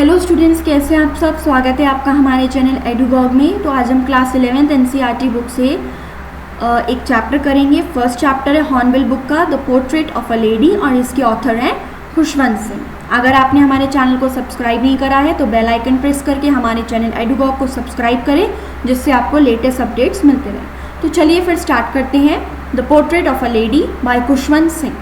Hello students, कैसे हैं आप सब। स्वागत है आपका हमारे चैनल एडुगॉग में। तो आज हम क्लास 11th एनसीईआरटी बुक से एक चैप्टर करेंगे। फर्स्ट चैप्टर है हॉर्नबिल बुक का the portrait of a lady और इसके ऑथर हैं खुशवंत सिंह। अगर आपने हमारे चैनल को सब्सक्राइब नहीं करा है तो बेल आइकन प्रेस करके हमारे चैनल एडुगॉग को सब्सक्राइब करें, जिससे आपको लेटेस्ट अपडेट्स मिलते रहें। तो चलिए फिर स्टार्ट करते हैं। The portrait of a lady by Khushwant Singh.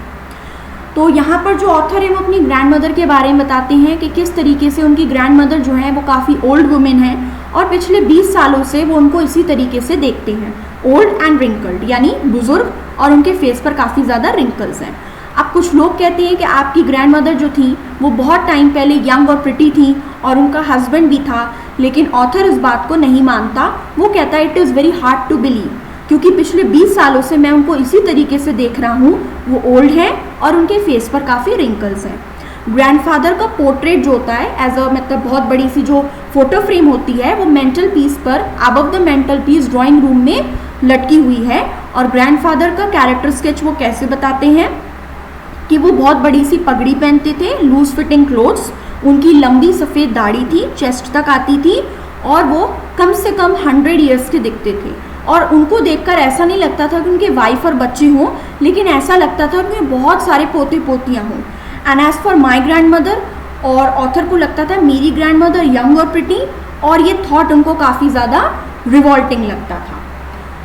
तो यहाँ पर जो ऑथर है वो अपनी ग्रैंड मदर के बारे में बताते हैं कि किस तरीके से उनकी ग्रैंड मदर जो है वो काफ़ी ओल्ड वुमेन है और पिछले 20 सालों से वो उनको इसी तरीके से देखते हैं, ओल्ड एंड रिंकल्ड, यानी बुजुर्ग, और उनके फेस पर काफ़ी ज़्यादा रिंकल्स हैं। अब कुछ लोग कहते हैं कि आपकी ग्रैंड मदर जो थी वो बहुत टाइम पहले यंग और प्रिटी थी और उनका हस्बैंड भी था, लेकिन ऑथर इस बात को नहीं मानता। वो कहता है it is very hard to believe, क्योंकि पिछले 20 सालों से मैं उनको इसी तरीके से देख रहा हूँ। वो ओल्ड है और उनके फेस पर काफ़ी रिंकल्स हैं। ग्रैंडफादर का पोर्ट्रेट जो होता है एज अ मतलब बहुत बड़ी सी जो फोटो फ्रेम होती है वो मेंटल पीस पर above the mental peace drawing room में लटकी हुई है। और ग्रैंडफादर का कैरेक्टर स्केच वो कैसे बताते हैं कि वो बहुत बड़ी सी पगड़ी पहनते थे, लूज फिटिंग क्लोथ्स, उनकी लंबी सफ़ेद दाढ़ी थी, चेस्ट तक आती थी, और वो कम से कम 100 ईयर्स के दिखते थे। और उनको देखकर ऐसा नहीं लगता था कि उनके वाइफ और बच्चे हों, लेकिन ऐसा लगता था कि बहुत सारे पोते पोतियाँ हों। And as for my grandmother, और ऑथर को लगता था मेरी ग्रैंड मदर यंग और प्रिटी, और ये थॉट उनको काफ़ी ज़्यादा रिवॉल्टिंग लगता था।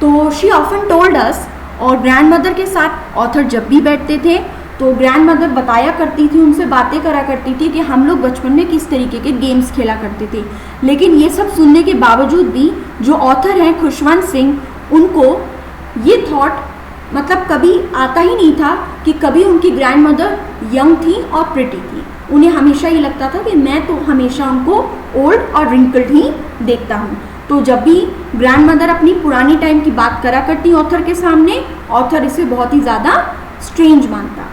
तो शी ऑफन टोल्ड अस, और ग्रैंड मदर के साथ ऑथर जब भी बैठते थे तो ग्रैंड मदर बताया करती थी, उनसे बातें करा करती थी कि हम लोग बचपन में किस तरीके के गेम्स खेला करते थे। लेकिन ये सब सुनने के बावजूद भी जो ऑथर हैं खुशवंत सिंह, उनको ये थॉट मतलब कभी आता ही नहीं था कि कभी उनकी ग्रैंड मदर यंग थी और प्रिटी थी। उन्हें हमेशा ये लगता था कि मैं तो हमेशा उनको ओल्ड और रिंकल्ड ही देखता हूँ। तो जब भी ग्रैंड मदर अपनी पुरानी टाइम की बात करा करती ऑथर के सामने, ऑथर इसे बहुत ही ज़्यादा स्ट्रेंज मानता।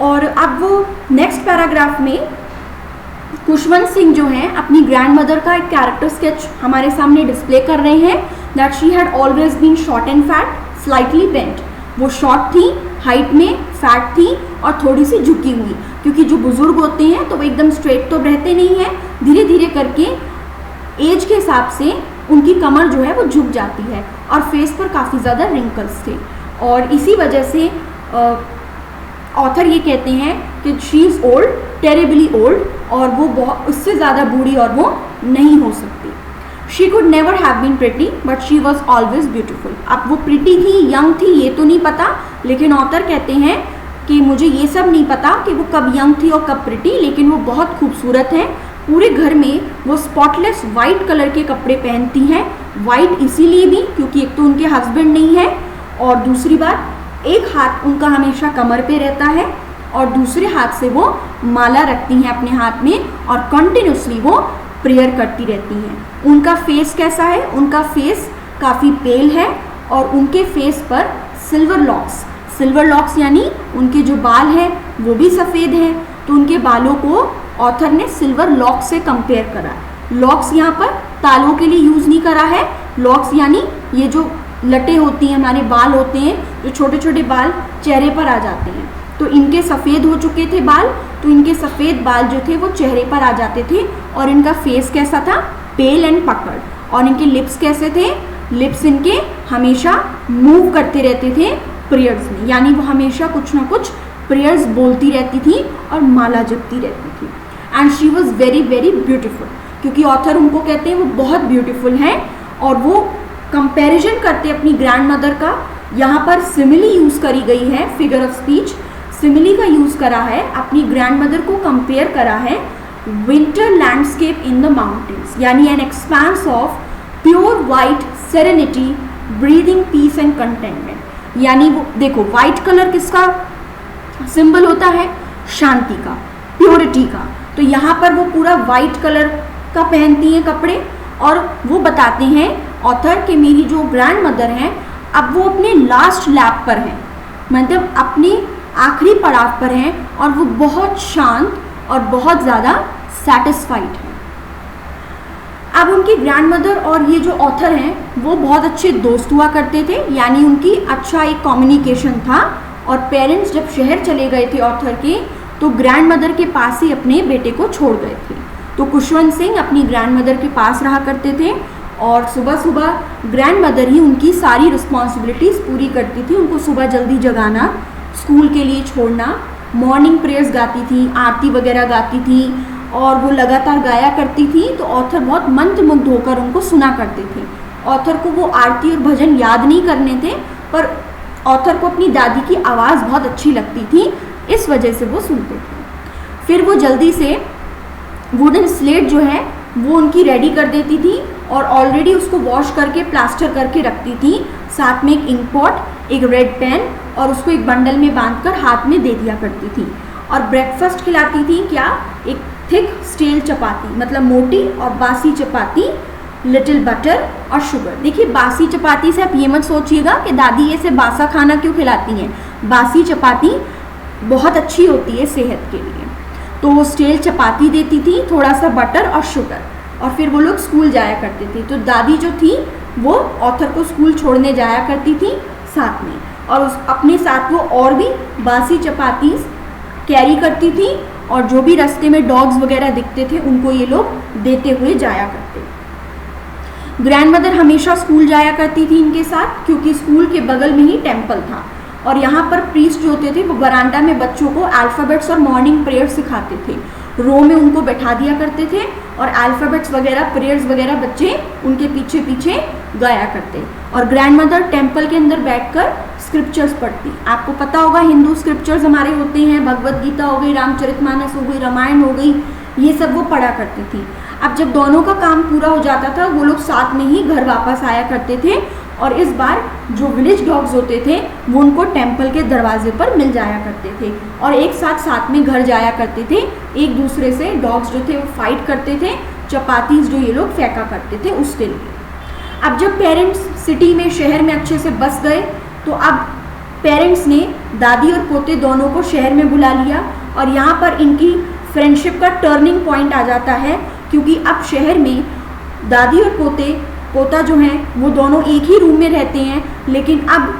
और अब वो नेक्स्ट पैराग्राफ में खुशवंत सिंह जो हैं अपनी ग्रैंड मदर का एक कैरेक्टर स्केच हमारे सामने डिस्प्ले कर रहे हैं। That she had always been short and fat, slightly bent. वो शॉर्ट थी हाइट में, फैट थी और थोड़ी सी झुकी हुई, क्योंकि जो बुजुर्ग होते हैं तो वो एकदम स्ट्रेट तो रहते नहीं हैं, धीरे धीरे करके एज के हिसाब से उनकी कमर जो है वो झुक जाती है, और फेस पर काफ़ी ज़्यादा रिंकल्स थे। और इसी वजह से ऑथर ये कहते हैं कि she is old, terribly old, और वो बहुत उससे ज़्यादा बूढ़ी और वो नहीं हो सकती। She could never have been pretty but she was always beautiful. अब वो प्रिटी थी, यंग थी, ये तो नहीं पता, लेकिन ऑथर कहते हैं कि मुझे ये सब नहीं पता कि वो कब यंग थी और कब प्रिटी, लेकिन वो बहुत खूबसूरत है। पूरे घर में वो स्पॉटलेस वाइट कलर के कपड़े पहनती हैं। वाइट इसीलिए भी क्योंकि एक तो उनके हस्बैंड नहीं है, और दूसरी बात एक हाथ उनका हमेशा कमर पे रहता है और दूसरे हाथ से वो माला रखती हैं अपने हाथ में, और कंटिन्यूसली वो प्रेयर करती रहती हैं। उनका फेस कैसा है? उनका फेस काफ़ी पेल है और उनके फेस पर सिल्वर लॉक्स यानी उनके जो बाल हैं वो भी सफ़ेद हैं। तो उनके बालों को ऑथर ने सिल्वर लॉक्स से कंपेयर करा। लॉक्स यहाँ पर तालों के लिए यूज़ नहीं करा है। लॉक्स यानी ये जो लटे होती हैं, हमारे बाल होते हैं, जो छोटे छोटे बाल चेहरे पर आ जाते हैं, तो इनके सफ़ेद हो चुके थे बाल, तो इनके सफ़ेद बाल जो थे वो चेहरे पर आ जाते थे। और इनका फेस कैसा था? पेल एंड पकड़। और इनके लिप्स कैसे थे? लिप्स इनके हमेशा मूव करते रहते थे प्रेयर्स में, यानी वो हमेशा कुछ ना कुछ प्रेयर्स बोलती रहती थी और माला जपती रहती थी। And she was very very beautiful, क्योंकि ऑथर उनको कहते हैं वो बहुत ब्यूटिफुल हैं। और वो कंपैरिजन करते अपनी ग्रैंड मदर का। यहाँ पर सिमिली यूज़ करी गई है, फिगर ऑफ स्पीच सिमिली का यूज़ करा है। अपनी ग्रैंड मदर को कंपेयर करा है winter landscape in the mountains, यानी an expanse of pure white serenity breathing peace and contentment. यानी वो देखो, वाइट कलर किसका सिंबल होता है? शांति का, प्योरिटी का। तो यहाँ पर वो पूरा वाइट कलर का पहनती हैं कपड़े, और वो बताते हैं ऑथर कि मेरी जो ग्रैंड मदर हैं अब वो अपने लास्ट लैप पर हैं, मतलब अपने आखिरी पड़ाव पर हैं, और वो बहुत शांत और बहुत ज़्यादा सेटिस्फाइड हैं। अब उनकी ग्रैंड मदर और ये जो ऑथर हैं वो बहुत अच्छे दोस्त हुआ करते थे, यानी उनकी अच्छा एक कम्युनिकेशन था। और पेरेंट्स जब शहर चले गए थे ऑथर के, तो ग्रैंड मदर के पास ही अपने बेटे को छोड़ गए थे। तो खुशवंत सिंह अपनी ग्रैंड मदर के पास रहा करते थे और सुबह सुबह ग्रैंड मदर ही उनकी सारी रिस्पॉन्सिबिलिटीज़ पूरी करती थी। उनको सुबह जल्दी जगाना, स्कूल के लिए छोड़ना, मॉर्निंग प्रेयर्स गाती थी, आरती वगैरह गाती थी और वो लगातार गाया करती थी। तो ऑथर बहुत मंत्रमुग्ध होकर उनको सुना करते थे। ऑथर को वो आरती और भजन याद नहीं करने थे, पर ऑथर को अपनी दादी की आवाज़ बहुत अच्छी लगती थी, इस वजह से वो सुनते थे। फिर वो जल्दी से वुडन स्लेट जो है वो उनकी रेडी कर देती थी और ऑलरेडी उसको वॉश करके प्लास्टर करके रखती थी। साथ में एक इंक पॉट, एक रेड पेन और उसको एक बंडल में बांधकर हाथ में दे दिया करती थी। और ब्रेकफास्ट खिलाती थी क्या, एक थिक स्टेल चपाती, मतलब मोटी और बासी चपाती, लिटिल बटर और शुगर। देखिए बासी चपाती से आप ये मत सोचिएगा कि दादी ऐसे बासा खाना क्यों खिलाती हैं। बासी चपाती बहुत अच्छी होती है सेहत के लिए। तो वो स्टेल चपाती देती थी, थोड़ा सा बटर और शुगर, और फिर वो लोग स्कूल जाया करते थे। तो दादी जो थी वो ऑथर को स्कूल छोड़ने जाया करती थी साथ में, और उस अपने साथ वो और भी बासी चपाती कैरी करती थी और जो भी रास्ते में डॉग्स वगैरह दिखते थे उनको ये लोग देते हुए जाया करते। ग्रैंड मदर हमेशा स्कूल जाया करती थी इनके साथ, क्योंकि स्कूल के बगल में ही टेम्पल था और यहाँ पर प्रीस्ट जो होते थे वो बरामदा में बच्चों को अल्फ़ाबेट्स और मॉर्निंग प्रेयर सिखाते थे। रो में उनको बैठा दिया करते थे और अल्फ़ाबेट्स वगैरह, प्रेयर्स वगैरह बच्चे उनके पीछे पीछे गाया करते। और ग्रैंड मदर टेम्पल के अंदर बैठकर स्क्रिप्चर्स पढ़ती। आपको पता होगा हिंदू स्क्रिप्चर्स हमारे होते हैं, भगवत गीता हो गई, रामचरितमानस हो गई, रामायण हो गई, ये सब वो पढ़ा करती थी। अब जब दोनों का काम पूरा हो जाता था वो लोग साथ में ही घर वापस आया करते थे और इस बार जो विलेज डॉग्स होते थे वो उनको टेम्पल के दरवाजे पर मिल जाया करते थे और एक साथ में घर जाया करते थे। एक दूसरे से डॉग्स जो थे वो फाइट करते थे, चपातीज जो ये लोग फेंका करते थे उसके लिए। अब जब पेरेंट्स सिटी में, शहर में अच्छे से बस गए तो अब पेरेंट्स ने दादी और पोते दोनों को शहर में बुला लिया और यहाँ पर इनकी फ्रेंडशिप का टर्निंग पॉइंट आ जाता है, क्योंकि अब शहर में दादी और पोता जो हैं वो दोनों एक ही रूम में रहते हैं, लेकिन अब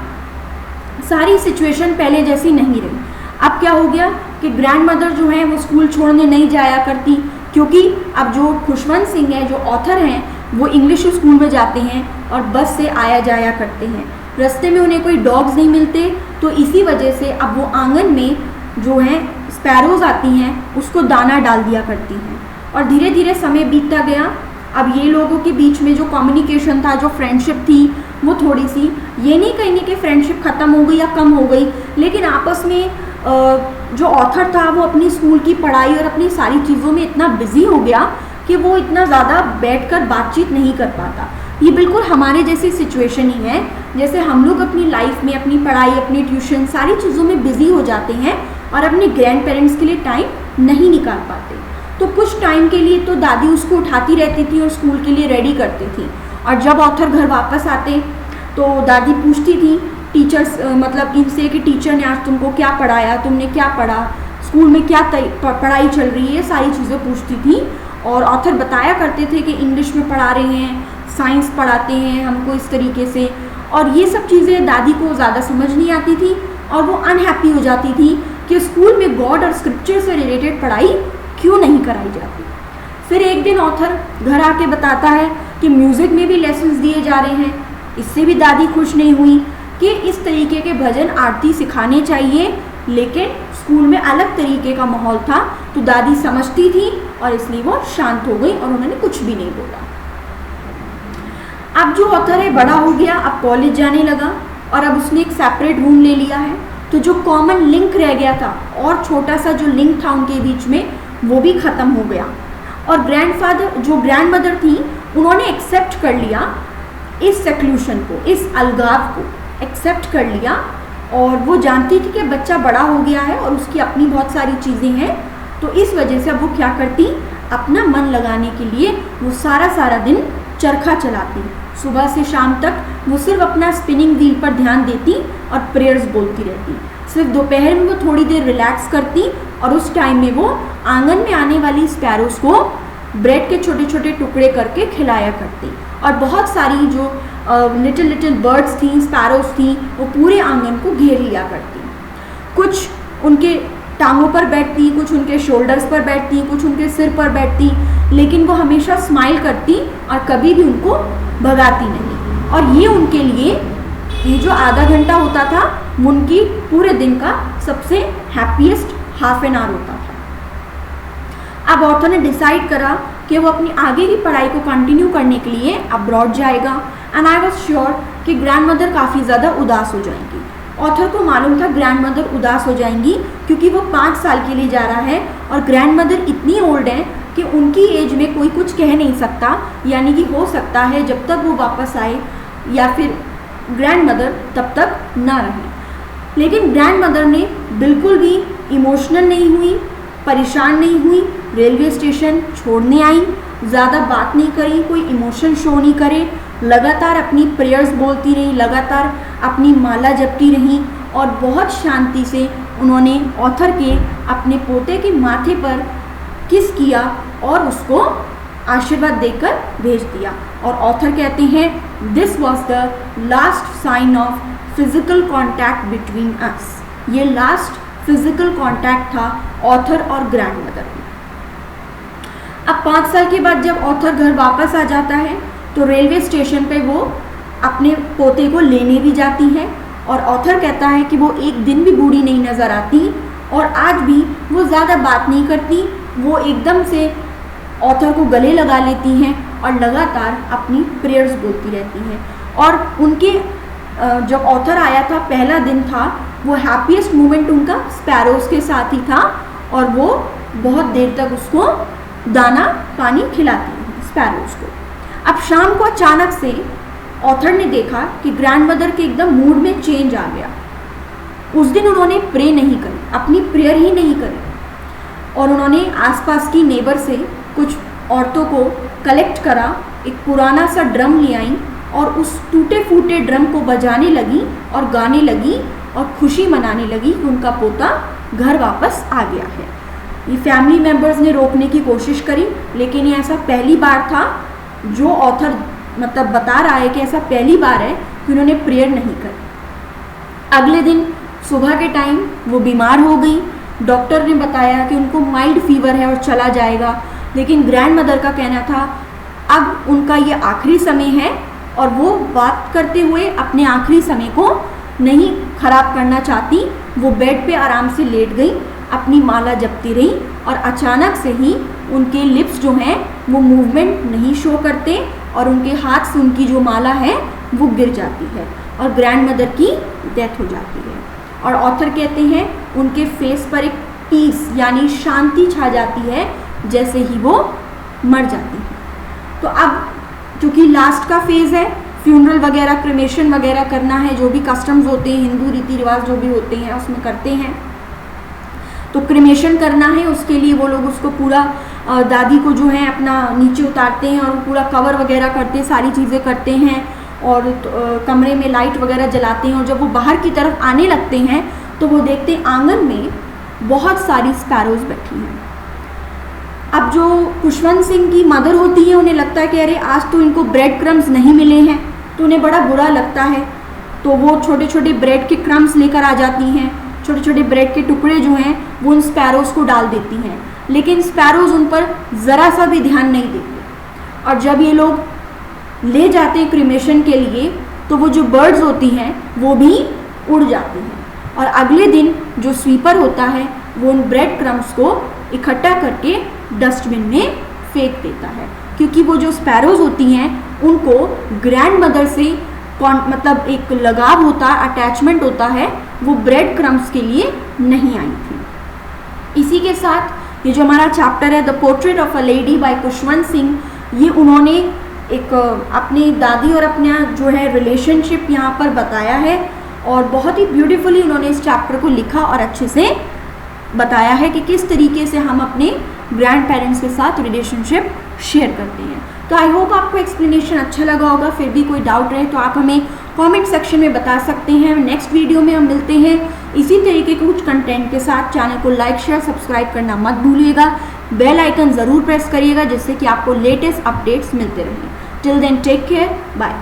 सारी सिचुएशन पहले जैसी नहीं रही। अब क्या हो गया कि ग्रैंड मदर जो है वो स्कूल छोड़ने नहीं जाया करती, क्योंकि अब जो खुशवंत सिंह है, जो ऑथर हैं, वो इंग्लिश स्कूल में जाते हैं और बस से आया जाया करते हैं। रास्ते में उन्हें कोई डॉग्स नहीं मिलते, तो इसी वजह से अब वो आंगन में जो है स्पैरोज आती हैं उसको दाना डाल दिया करती हैं। और धीरे धीरे समय बीतता गया। अब ये लोगों के बीच में जो कम्युनिकेशन था, जो फ्रेंडशिप थी, वो थोड़ी सी, ये नहीं कहेंगे कि फ्रेंडशिप ख़त्म हो गई या कम हो गई, लेकिन आपस में जो ऑथर था वो अपनी स्कूल की पढ़ाई और अपनी सारी चीज़ों में इतना बिजी हो गया कि वो इतना ज़्यादा बैठकर बातचीत नहीं कर पाता। ये बिल्कुल हमारे जैसी सिचुएशन ही है, जैसे हम लोग अपनी लाइफ में अपनी पढ़ाई, अपनी ट्यूशन, सारी चीज़ों में बिजी हो जाते हैं और अपने ग्रैंड पेरेंट्स के लिए टाइम नहीं निकाल पाते। तो कुछ टाइम के लिए तो दादी उसको उठाती रहती थी और स्कूल के लिए रेडी करती थी, और जब ऑथर घर वापस आते तो दादी पूछती थी टीचर्स, मतलब इनसे कि टीचर ने आज तुमको क्या पढ़ाया, तुमने क्या पढ़ा, स्कूल में क्या पढ़ाई चल रही है, सारी चीज़ें पूछती थी। और ऑथर बताया करते थे कि इंग्लिश में पढ़ा रहे हैं, साइंस पढ़ाते हैं हमको इस तरीके से, और ये सब चीज़ें दादी को ज़्यादा समझ नहीं आती थी और वो अनहैप्पी हो जाती थी कि स्कूल में गॉड और स्क्रिप्चर से रिलेटेड पढ़ाई क्यों नहीं कराई जाती। फिर एक दिन ऑथर घर आके बताता है कि म्यूज़िक में भी लेसन्स दिए जा रहे हैं। इससे भी दादी खुश नहीं हुई कि इस तरीके के भजन आरती सिखाने चाहिए, लेकिन स्कूल में अलग तरीके का माहौल था। तो दादी समझती थी और इसलिए वो शांत हो गई और उन्होंने कुछ भी नहीं बोला। अब जो ऑथर है बड़ा हो गया, अब कॉलेज जाने लगा और अब उसने एक सेपरेट रूम ले लिया है। तो जो कॉमन लिंक रह गया था और छोटा सा जो लिंक था उनके बीच में, वो भी ख़त्म हो गया। और ग्रैंडफादर, जो ग्रैंड मदर थी, उन्होंने एक्सेप्ट कर लिया इस सेक्लूशन को, इस अलगाव को एक्सेप्ट कर लिया। और वो जानती थी कि बच्चा बड़ा हो गया है और उसकी अपनी बहुत सारी चीज़ें हैं, तो इस वजह से अब वो क्या करती, अपना मन लगाने के लिए वो सारा दिन चरखा चलाती। सुबह से शाम तक वो सिर्फ अपना स्पिनिंग व्हील पर ध्यान देती और प्रेयर्स बोलती रहती। सिर्फ दोपहर में वो थोड़ी देर रिलैक्स करती और उस टाइम में वो आंगन में आने वाली स्पैरोज को ब्रेड के छोटे छोटे टुकड़े करके खिलाया करती। और बहुत सारी जो लिटिल बर्ड्स थी, स्पैरोज थी, वो पूरे आंगन को घेर लिया करती। कुछ उनके टांगों पर बैठती, कुछ उनके शोल्डर्स पर बैठती, कुछ उनके सिर पर बैठती, लेकिन वो हमेशा स्माइल करती और कभी भी उनको भगाती नहीं। और ये उनके लिए ये जो आधा घंटा होता था उनकी पूरे दिन का सबसे हैप्पीएस्ट हाफ एन आवर होता था। अब ऑथर ने डिसाइड करा कि वो अपनी आगे की पढ़ाई को कंटिन्यू करने के लिए अब्रॉड जाएगा। एंड आई वॉज श्योर कि ग्रैंड मदर काफ़ी ज़्यादा उदास हो जाएंगी। ऑथर को मालूम था ग्रैंड मदर उदास हो जाएंगी क्योंकि वो 5 साल के लिए जा रहा है और ग्रैंड मदर इतनी ओल्ड है कि उनकी एज में कोई कुछ कह नहीं सकता, यानी कि हो सकता है जब तक वो वापस आए या फिर ग्रैंड मदर तब तक ना रहे। लेकिन ग्रैंड मदर ने बिल्कुल भी इमोशनल नहीं हुई, परेशान नहीं हुई, रेलवे स्टेशन छोड़ने आई, ज़्यादा बात नहीं करी, कोई इमोशन शो नहीं करे, लगातार अपनी प्रेयर्स बोलती रही, लगातार अपनी माला जपती रही और बहुत शांति से उन्होंने ऑथर के अपने पोते के माथे पर किस किया और उसको आशीर्वाद देकर भेज दिया। और ऑथर कहते हैं this was the last sign of physical contact between us. ये लास्ट फिजिकल कॉन्टैक्ट था ऑथर और ग्रैंड मदर में। अब 5 साल के बाद जब ऑथर घर वापस आ जाता है तो रेलवे स्टेशन पे वो अपने पोते को लेने भी जाती है और ऑथर कहता है कि वो एक दिन भी बूढ़ी नहीं नज़र आती और आज भी वो ज़्यादा बात नहीं करती, वो एकदम से ऑथर को गले लगा लेती हैं और लगातार अपनी प्रेयर्स बोलती रहती हैं। और उनके जब ऑथर आया था पहला दिन था, वो हैप्पीएस्ट मोमेंट उनका स्पैरोज़ के साथ ही था और वो बहुत देर तक उसको दाना पानी खिलाती हैं स्पैरोज़ को। अब शाम को अचानक से ऑथर ने देखा कि ग्रैंड मदर के एकदम मूड में चेंज आ गया। उस दिन उन्होंने प्रे नहीं करी, अपनी प्रेयर ही नहीं करी और उन्होंने आसपास की नेबर से कुछ औरतों को कलेक्ट करा, एक पुराना सा ड्रम ले आई और उस टूटे फूटे ड्रम को बजाने लगी और गाने लगी और खुशी मनाने लगी कि उनका पोता घर वापस आ गया है। ये फैमिली मेम्बर्स ने रोकने की कोशिश करी, लेकिन ये ऐसा पहली बार था, जो ऑथर मतलब बता रहा है कि ऐसा पहली बार है कि उन्होंने प्रेयर नहीं करी। अगले दिन सुबह के टाइम वो बीमार हो गई। डॉक्टर ने बताया कि उनको माइल्ड फीवर है और चला जाएगा, लेकिन ग्रैंड मदर का कहना था अब उनका ये आखिरी समय है और वो बात करते हुए अपने आखिरी समय को नहीं खराब करना चाहती। वो बेड पे आराम से लेट गई, अपनी माला जपती रही और अचानक से ही उनके लिप्स जो हैं वो मूवमेंट नहीं शो करते और उनके हाथ से उनकी जो माला है वो गिर जाती है और ग्रैंड मदर की डेथ हो जाती है। और ऑथर कहते हैं उनके फेस पर एक पीस यानी शांति छा जाती है जैसे ही वो मर जाती है। तो अब क्योंकि लास्ट का फेज़ है, फ्यूनरल वगैरह क्रिमेशन वगैरह करना है, जो भी कस्टम्स होते हैं हिंदू रीति रिवाज जो भी होते हैं उसमें करते हैं, तो क्रिमेशन करना है। उसके लिए वो लोग उसको पूरा दादी को जो है अपना नीचे उतारते हैं और पूरा कवर वगैरह करते हैं, सारी चीज़ें करते हैं और कमरे में लाइट वगैरह जलाते हैं। और जब वो बाहर की तरफ आने लगते हैं तो वो देखते हैं आंगन में बहुत सारी स्पैरोज बैठी हैं। अब जो खुशवंत सिंह की मदर होती है उन्हें लगता है कि अरे आज तो इनको ब्रेड क्रम्स नहीं मिले हैं, तो उन्हें बड़ा बुरा लगता है। तो वो छोटे छोटे ब्रेड के क्रम्स लेकर आ जाती हैं, छोटे छोटे ब्रेड के टुकड़े जो हैं वो उन स्पैरोज को डाल देती हैं, लेकिन स्पैरोज उन पर ज़रा सा भी ध्यान नहीं देते। और जब ये लोग ले जाते हैं क्रिमेशन के लिए तो वो जो बर्ड्स होती हैं वो भी उड़ जाती हैं और अगले दिन जो स्वीपर होता है वो उन ब्रेड क्रम्स को इकट्ठा करके डस्टबिन में फेंक देता है, क्योंकि वो जो स्पैरोज होती हैं उनको ग्रैंड मदर से मतलब एक लगाव होता है, अटैचमेंट होता है, वो ब्रेड क्रम्स के लिए नहीं आई थी। इसी के साथ ये जो हमारा चैप्टर है the portrait of a lady by Khushwant Singh, ये उन्होंने एक अपनी दादी और अपना जो है रिलेशनशिप यहाँ पर बताया है और बहुत ही ब्यूटीफुली उन्होंने इस चैप्टर को लिखा और अच्छे से बताया है कि किस तरीके से हम अपने ग्रैंड पेरेंट्स के साथ रिलेशनशिप शेयर करते हैं। तो आई होप आपको एक्सप्लेनेशन अच्छा लगा होगा। फिर भी कोई डाउट रहे तो आप हमें कमेंट सेक्शन में बता सकते हैं। नेक्स्ट वीडियो में हम मिलते हैं इसी तरीके के कुछ कंटेंट के साथ। चैनल को लाइक शेयर सब्सक्राइब करना मत भूलिएगा, बेल आइकन ज़रूर प्रेस करिएगा जिससे कि आपको लेटेस्ट अपडेट्स मिलते रहें। Till then take care, bye.